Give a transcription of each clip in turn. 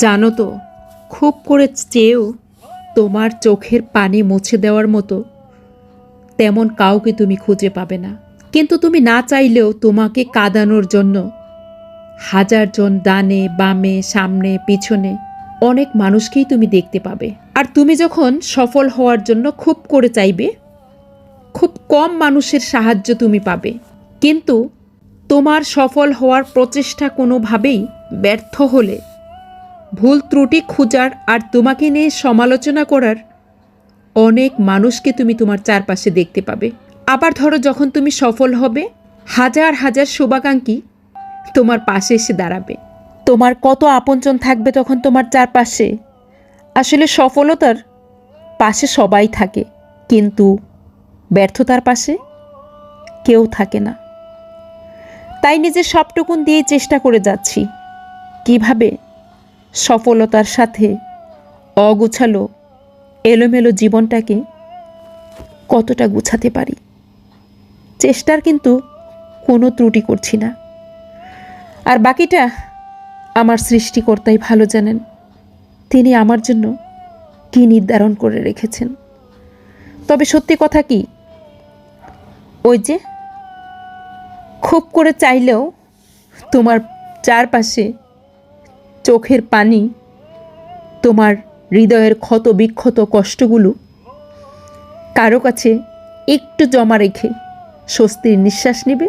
জানো তো, খুব করে চেয়েও তোমার চোখের পানি মুছে দেওয়ার মতো তেমন কাউকে তুমি খুঁজে পাবে না। কিন্তু তুমি না চাইলেও তোমাকে কাঁদানোর জন্য হাজারজন ডানে বামে সামনে পিছনে অনেক মানুষকেই তুমি দেখতে পাবে। আর তুমি যখন সফল হওয়ার জন্য খুব করে চাইবে, খুব কম মানুষের সাহায্য তুমি পাবে। কিন্তু তোমার সফল হওয়ার প্রচেষ্টা কোনোভাবেই ব্যর্থ হলে ভুল ত্রুটি খোঁজার আর তোমাকে নিয়ে সমালোচনা করার অনেক মানুষকে তুমি তোমার চারপাশে দেখতে পাবে। আবার ধরো, যখন তুমি সফল হবে, হাজার হাজার শুভাকাঙ্ক্ষী তোমার পাশে এসে দাঁড়াবে। তোমার কত আপনজন থাকবে তখন তোমার চারপাশে। আসলে সফলতার পাশে সবাই থাকে, কিন্তু ব্যর্থতার পাশে কেউ থাকে না। তাই নিজের সবটুকুন দিয়েই চেষ্টা করে যাচ্ছি কিভাবে সফলতার সাথে অগুছালো এলোমেলো জীবনটাকে কতটা গুছাতে পারি। চেষ্টার কিন্তু কোনো ত্রুটি করছি না। আর বাকিটা আমার সৃষ্টিকর্তাই ভালো জানেন, তিনি আমার জন্য কি নির্ধারণ করে রেখেছেন। তবে সত্যি কথা কি, ওই যে খুব করে চাইলেও তোমার চারপাশে চোখের পানি, তোমার হৃদয়ের ক্ষত বিক্ষত কষ্টগুলো কারো কাছে একটু জমা রেখে স্বস্তির নিঃশ্বাস নেবে,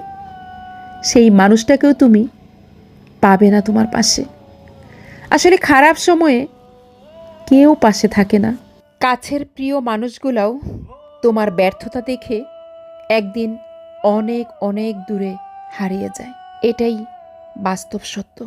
সেই মানুষটাকেও তুমি পাবে না তোমার পাশে। আসলে খারাপ সময়ে কেউ পাশে থাকে না। কাছের প্রিয় মানুষগুলোও তোমার ব্যর্থতা দেখে একদিন অনেক অনেক দূরে হারিয়ে যায়। এটাই বাস্তব সত্য।